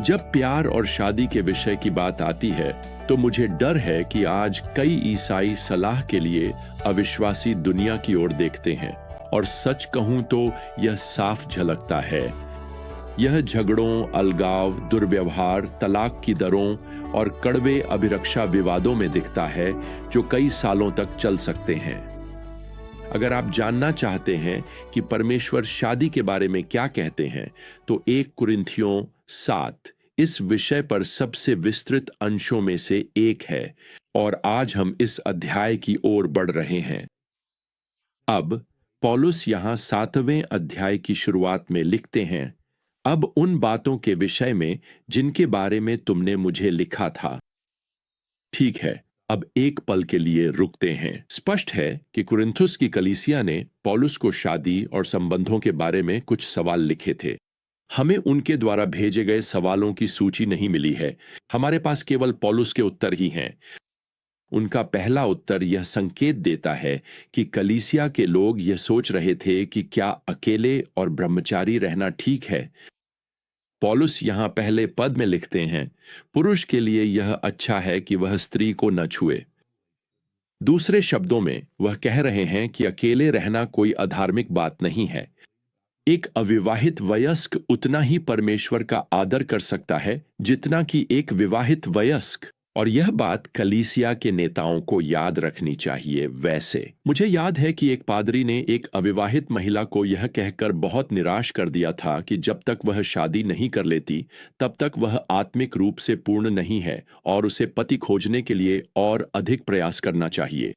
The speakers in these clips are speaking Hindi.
जब प्यार और शादी के विषय की बात आती है तो मुझे डर है कि आज कई ईसाई सलाह के लिए अविश्वासी दुनिया की ओर देखते हैं और सच कहूं तो यह साफ झलकता है। यह झगड़ों, अलगाव, दुर्व्यवहार, तलाक की दरों और कड़वे अभिरक्षा विवादों में दिखता है जो कई सालों तक चल सकते हैं। अगर आप जानना चाहते हैं कि परमेश्वर शादी के बारे में क्या कहते हैं तो 1 कुरिन्थियों 7 इस विषय पर सबसे विस्तृत अंशों में से एक है और आज हम इस अध्याय की ओर बढ़ रहे हैं। अब पौलुस यहां 7वें अध्याय की शुरुआत में लिखते हैं, अब उन बातों के विषय में जिनके बारे में तुमने मुझे लिखा था। ठीक है, अब एक पल के लिए रुकते हैं। स्पष्ट है कि कुरिन्थुस की कलीसिया ने पौलुस को शादी और संबंधों के बारे में कुछ सवाल लिखे थे। हमें उनके द्वारा भेजे गए सवालों की सूची नहीं मिली है। हमारे पास केवल पौलुस के उत्तर ही हैं। उनका पहला उत्तर यह संकेत देता है कि कलीसिया के लोग यह सोच रहे थे कि क्या अकेले और ब्रह्मचारी रहना ठीक है। पौलुस यहां पहले पद में लिखते हैं, पुरुष के लिए यह अच्छा है कि वह स्त्री को न छुए। दूसरे शब्दों में वह कह रहे हैं कि अकेले रहना कोई अधार्मिक बात नहीं है। एक अविवाहित वयस्क उतना ही परमेश्वर का आदर कर सकता है जितना कि एक विवाहित वयस्क, और यह बात कलीसिया के नेताओं को याद रखनी चाहिए। वैसे मुझे याद है कि एक पादरी ने एक अविवाहित महिला को यह कहकर बहुत निराश कर दिया था कि जब तक वह शादी नहीं कर लेती तब तक वह आत्मिक रूप से पूर्ण नहीं है और उसे पति खोजने के लिए और अधिक प्रयास करना चाहिए।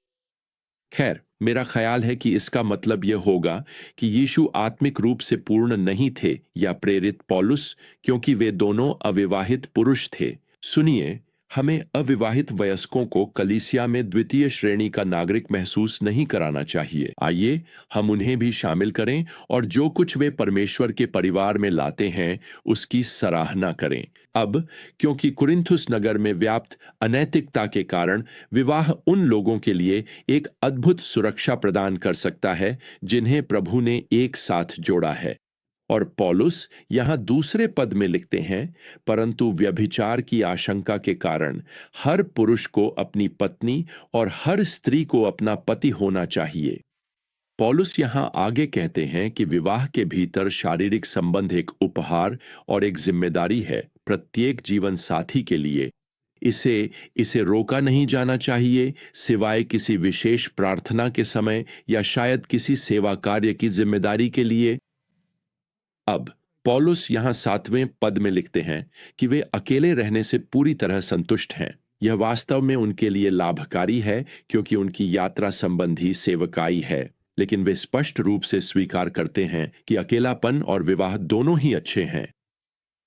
खैर, मेरा ख्याल है कि इसका मतलब यह होगा कि यीशु आत्मिक रूप से पूर्ण नहीं थे या प्रेरित पौलुस, क्योंकि वे दोनों अविवाहित पुरुष थे। सुनिए, हमें अविवाहित वयस्कों को कलीसिया में द्वितीय श्रेणी का नागरिक महसूस नहीं कराना चाहिए। आइए हम उन्हें भी शामिल करें और जो कुछ वे परमेश्वर के परिवार में लाते हैं उसकी सराहना करें। अब क्योंकि कुरिन्थुस नगर में व्याप्त अनैतिकता के कारण विवाह उन लोगों के लिए एक अद्भुत सुरक्षा प्रदान कर सकता है जिन्हें प्रभु ने एक साथ जोड़ा है। और पौलुस यहां दूसरे पद में लिखते हैं, परंतु व्यभिचार की आशंका के कारण हर पुरुष को अपनी पत्नी और हर स्त्री को अपना पति होना चाहिए। पौलुस यहां आगे कहते हैं कि विवाह के भीतर शारीरिक संबंध एक उपहार और एक जिम्मेदारी है प्रत्येक जीवन साथी के लिए। इसे रोका नहीं जाना चाहिए सिवाय किसी विशेष प्रार्थना के समय या शायद किसी सेवा कार्य की जिम्मेदारी के लिए। अब पौलुस यहां 7वें पद में लिखते हैं कि वे अकेले रहने से पूरी तरह संतुष्ट हैं। यह वास्तव में उनके लिए लाभकारी है क्योंकि उनकी यात्रा संबंधी सेवकाई है, लेकिन वे स्पष्ट रूप से स्वीकार करते हैं कि अकेलापन और विवाह दोनों ही अच्छे हैं।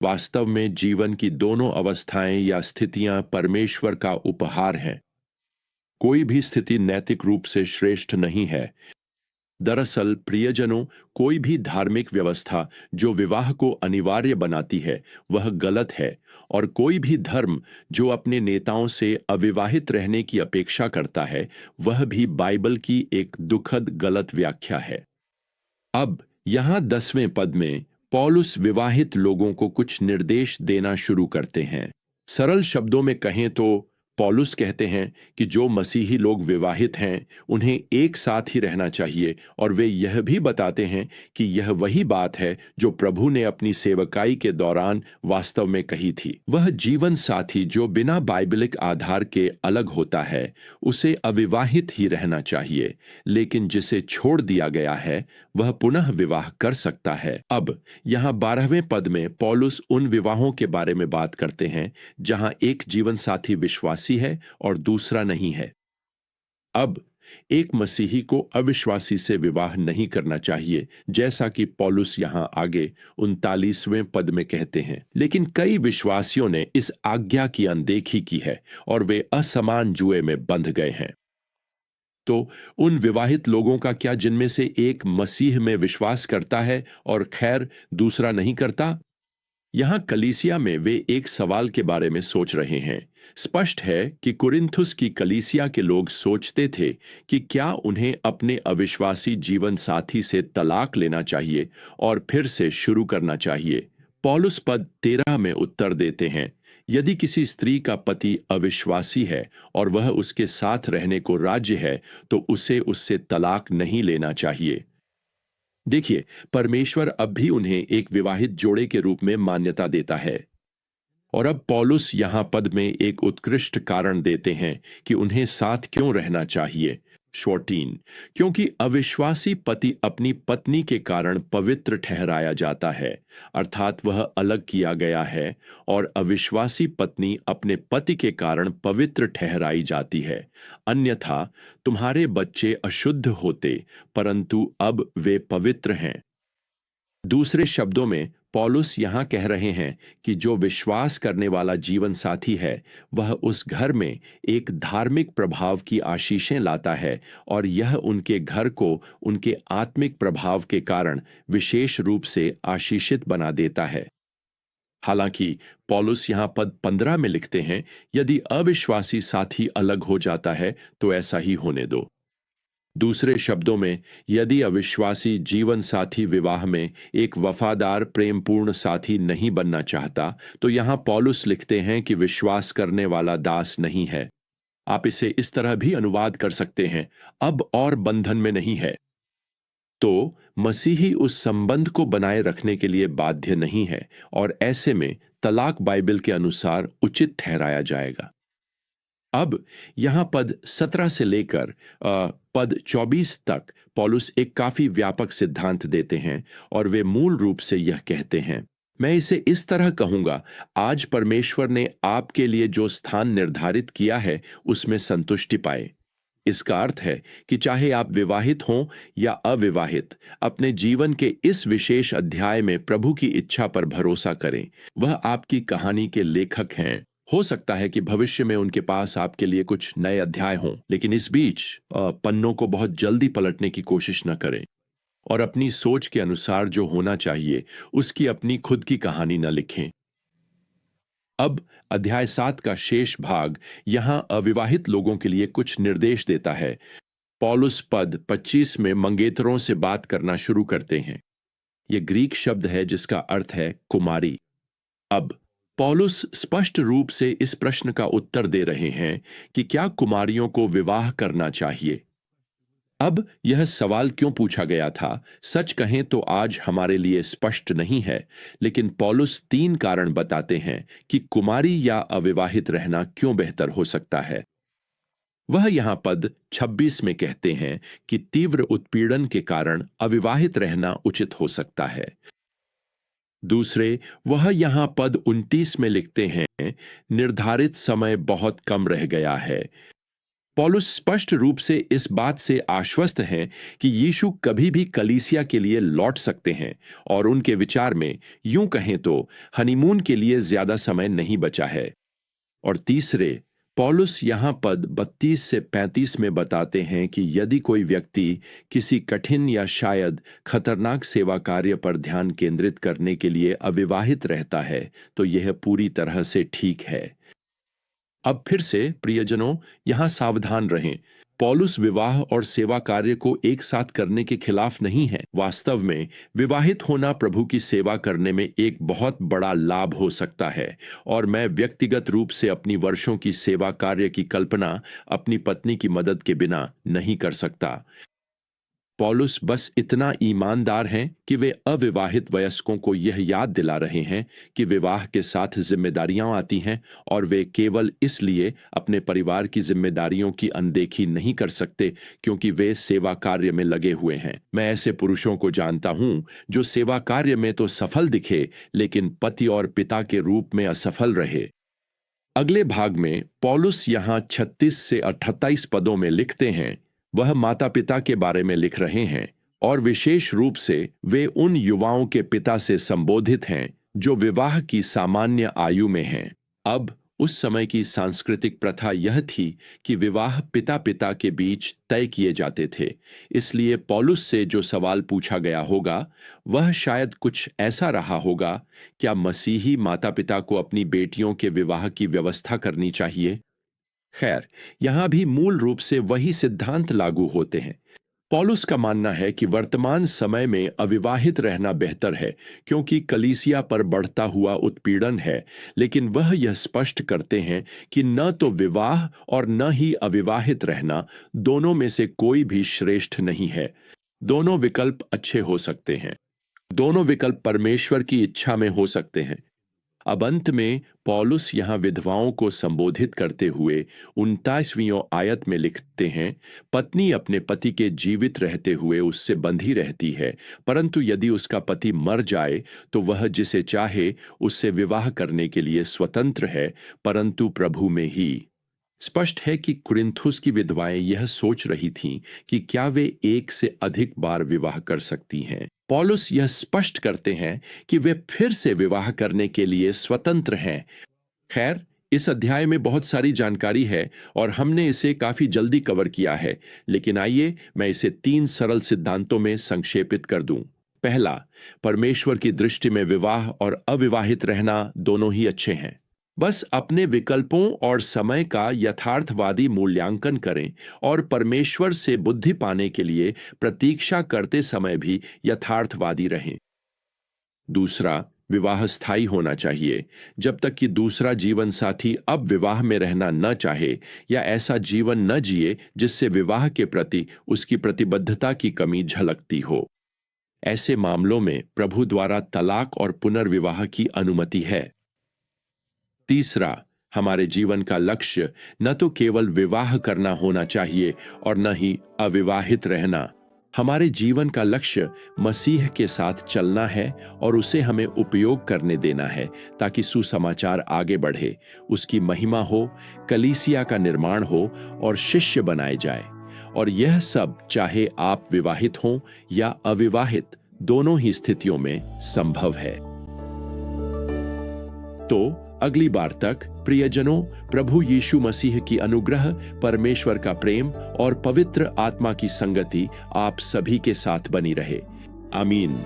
वास्तव में जीवन की दोनों अवस्थाएं या स्थितियां परमेश्वर का उपहार हैं। कोई भी स्थिति नैतिक रूप से श्रेष्ठ नहीं है। दरअसल प्रियजनों, कोई भी धार्मिक व्यवस्था जो विवाह को अनिवार्य बनाती है वह गलत है, और कोई भी धर्म जो अपने नेताओं से अविवाहित रहने की अपेक्षा करता है वह भी बाइबल की एक दुखद गलत व्याख्या है। अब यहां 10वें पद में पौलुस विवाहित लोगों को कुछ निर्देश देना शुरू करते हैं। सरल शब्दों में कहें तो पौलुस कहते हैं कि जो मसीही लोग विवाहित हैं उन्हें एक साथ ही रहना चाहिए, और वे यह भी बताते हैं कि यह वही बात है जो प्रभु ने अपनी सेवकाई के दौरान वास्तव में कही थी। वह जीवन साथी जो बिना बाइबलिक आधार के अलग होता है उसे अविवाहित ही रहना चाहिए, लेकिन जिसे छोड़ दिया गया है वह पुनः विवाह कर सकता है। अब यहाँ 12वें पद में पौलुस उन विवाहों के बारे में बात करते हैं जहां एक जीवन साथी विश्वासी है और दूसरा नहीं है। अब एक मसीही को अविश्वासी से विवाह नहीं करना चाहिए, जैसा कि पौलुस यहां आगे 39वें पद में कहते हैं, लेकिन कई विश्वासियों ने इस आज्ञा की अनदेखी की है और वे असमान जुए में बंध गए हैं। तो उन विवाहित लोगों का क्या जिनमें से एक मसीह में विश्वास करता है और खैर दूसरा नहीं करता? यहां कलीसिया में वे एक सवाल के बारे में सोच रहे हैं। स्पष्ट है कि कुरिन्थुस की कलीसिया के लोग सोचते थे कि क्या उन्हें अपने अविश्वासी जीवन साथी से तलाक लेना चाहिए और फिर से शुरू करना चाहिए। पौलुस पद 13 में उत्तर देते हैं, यदि किसी स्त्री का पति अविश्वासी है और वह उसके साथ रहने को राजी है, तो उसे उससे तलाक नहीं लेना चाहिए। देखिए, परमेश्वर अब भी उन्हें एक विवाहित जोड़े के रूप में मान्यता देता है। और अब पौलुस यहां पद में एक उत्कृष्ट कारण देते हैं कि उन्हें साथ क्यों रहना चाहिए। 14, क्योंकि अविश्वासी पति अपनी पत्नी के कारण पवित्र ठहराया जाता है, अर्थात वह अलग किया गया है, और अविश्वासी पत्नी अपने पति के कारण पवित्र ठहराई जाती है। अन्यथा तुम्हारे बच्चे अशुद्ध होते, परंतु अब वे पवित्र हैं। दूसरे शब्दों में पौलुस यहां कह रहे हैं कि जो विश्वास करने वाला जीवन साथी है, वह उस घर में एक धार्मिक प्रभाव की आशीषें लाता है, और यह उनके घर को उनके आत्मिक प्रभाव के कारण विशेष रूप से आशीषित बना देता है। हालांकि पौलुस यहां पद 15 में लिखते हैं, यदि अविश्वासी साथी अलग हो जाता है तो ऐसा ही होने दो। दूसरे शब्दों में, यदि अविश्वासी जीवन साथी विवाह में एक वफादार प्रेमपूर्ण साथी नहीं बनना चाहता, तो यहां पौलुस लिखते हैं कि विश्वास करने वाला दास नहीं है। आप इसे इस तरह भी अनुवाद कर सकते हैं, अब और बंधन में नहीं है। तो मसीही उस संबंध को बनाए रखने के लिए बाध्य नहीं है, और ऐसे में तलाक बाइबल के अनुसार उचित ठहराया जाएगा। अब यहां पद 17 से लेकर पद 24 तक पौलुस एक काफी व्यापक सिद्धांत देते हैं, और वे मूल रूप से यह कहते हैं, मैं इसे इस तरह कहूंगा, आज परमेश्वर ने आपके लिए जो स्थान निर्धारित किया है उसमें संतुष्टि पाए। इसका अर्थ है कि चाहे आप विवाहित हों या अविवाहित, अपने जीवन के इस विशेष अध्याय में प्रभु की इच्छा पर भरोसा करें। वह आपकी कहानी के लेखक हैं। हो सकता है कि भविष्य में उनके पास आपके लिए कुछ नए अध्याय हों, लेकिन इस बीच पन्नों को बहुत जल्दी पलटने की कोशिश न करें, और अपनी सोच के अनुसार जो होना चाहिए उसकी अपनी खुद की कहानी न लिखें। अब अध्याय 7 का शेष भाग यहां अविवाहित लोगों के लिए कुछ निर्देश देता है। पौलुस पद 25 में मंगेतरों से बात करना शुरू करते हैं। यह ग्रीक शब्द है जिसका अर्थ है कुमारी। अब पौलुस स्पष्ट रूप से इस प्रश्न का उत्तर दे रहे हैं कि क्या कुमारियों को विवाह करना चाहिए। अब यह सवाल क्यों पूछा गया था, सच कहें तो आज हमारे लिए स्पष्ट नहीं है, लेकिन पौलुस 3 कारण बताते हैं कि कुमारी या अविवाहित रहना क्यों बेहतर हो सकता है। वह यहां पद 26 में कहते हैं कि तीव्र उत्पीड़न के कारण अविवाहित रहना उचित हो सकता है। दूसरे, वह यहां पद 29 में लिखते हैं, निर्धारित समय बहुत कम रह गया है। पौलुस स्पष्ट रूप से इस बात से आश्वस्त हैं कि यीशु कभी भी कलीसिया के लिए लौट सकते हैं, और उनके विचार में यूं कहें तो हनीमून के लिए ज्यादा समय नहीं बचा है। और तीसरे, पौलुस यहां पद 32 से 35 में बताते हैं कि यदि कोई व्यक्ति किसी कठिन या शायद खतरनाक सेवा कार्य पर ध्यान केंद्रित करने के लिए अविवाहित रहता है, तो यह पूरी तरह से ठीक है। अब फिर से प्रियजनों, यहां सावधान रहें। पौलुस विवाह और सेवा कार्य को एक साथ करने के खिलाफ नहीं है। वास्तव में विवाहित होना प्रभु की सेवा करने में एक बहुत बड़ा लाभ हो सकता है, और मैं व्यक्तिगत रूप से अपनी वर्षों की सेवा कार्य की कल्पना अपनी पत्नी की मदद के बिना नहीं कर सकता। पौलुस बस इतना ईमानदार हैं कि वे अविवाहित वयस्कों को यह याद दिला रहे हैं कि विवाह के साथ जिम्मेदारियां आती हैं, और वे केवल इसलिए अपने परिवार की जिम्मेदारियों की अनदेखी नहीं कर सकते क्योंकि वे सेवा कार्य में लगे हुए हैं। मैं ऐसे पुरुषों को जानता हूं जो सेवा कार्य में तो सफल दिखे, लेकिन पति और पिता के रूप में असफल रहे। अगले भाग में पौलुस यहां 36 से 28 पदों में लिखते हैं, वह माता पिता के बारे में लिख रहे हैं, और विशेष रूप से वे उन युवाओं के पिता से संबोधित हैं जो विवाह की सामान्य आयु में हैं। अब उस समय की सांस्कृतिक प्रथा यह थी कि विवाह पिता पिता के बीच तय किए जाते थे। इसलिए पौलुस से जो सवाल पूछा गया होगा वह शायद कुछ ऐसा रहा होगा, क्या मसीही माता पिता को अपनी बेटियों के विवाह की व्यवस्था करनी चाहिए? खैर, यहां भी मूल रूप से वही सिद्धांत लागू होते हैं। पौलुस का मानना है कि वर्तमान समय में अविवाहित रहना बेहतर है क्योंकि कलीसिया पर बढ़ता हुआ उत्पीड़न है, लेकिन वह यह स्पष्ट करते हैं कि न तो विवाह और न ही अविवाहित रहना, दोनों में से कोई भी श्रेष्ठ नहीं है। दोनों विकल्प अच्छे हो सकते हैं। दोनों विकल्प परमेश्वर की इच्छा में हो सकते हैं। अब अंत में पौलुस यहाँ विधवाओं को संबोधित करते हुए 29वीं आयत में लिखते हैं, पत्नी अपने पति के जीवित रहते हुए उससे बंधी रहती है, परंतु यदि उसका पति मर जाए तो वह जिसे चाहे उससे विवाह करने के लिए स्वतंत्र है, परंतु प्रभु में ही। स्पष्ट है कि कुरिन्थुस की विधवाएं यह सोच रही थीं कि क्या वे एक से अधिक बार विवाह कर सकती हैं। पौलुस यह स्पष्ट करते हैं कि वे फिर से विवाह करने के लिए स्वतंत्र हैं। खैर, इस अध्याय में बहुत सारी जानकारी है और हमने इसे काफी जल्दी कवर किया है, लेकिन आइए मैं इसे 3 सरल सिद्धांतों में संक्षेपित कर दूं। पहला, परमेश्वर की दृष्टि में विवाह और अविवाहित रहना दोनों ही अच्छे हैं। बस अपने विकल्पों और समय का यथार्थवादी मूल्यांकन करें और परमेश्वर से बुद्धि पाने के लिए प्रतीक्षा करते समय भी यथार्थवादी रहें। दूसरा, विवाह स्थायी होना चाहिए। जब तक कि दूसरा जीवन साथी अब विवाह में रहना न चाहे या ऐसा जीवन न जिए जिससे विवाह के प्रति उसकी प्रतिबद्धता की कमी झलकती हो। ऐसे मामलों में प्रभु द्वारा तलाक और पुनर्विवाह की अनुमति है। तीसरा, हमारे जीवन का लक्ष्य न तो केवल विवाह करना होना चाहिए और न ही अविवाहित रहना। हमारे जीवन का लक्ष्य मसीह के साथ चलना है और उसे हमें उपयोग करने देना है ताकि सुसमाचार आगे बढ़े, उसकी महिमा हो, कलीसिया का निर्माण हो और शिष्य बनाए जाए। और यह सब चाहे आप विवाहित हों या अविवाहित, दोनों ही स्थितियों में संभव है। तो अगली बार तक प्रियजनों, प्रभु यीशु मसीह की अनुग्रह, परमेश्वर का प्रेम और पवित्र आत्मा की संगति आप सभी के साथ बनी रहे। आमीन।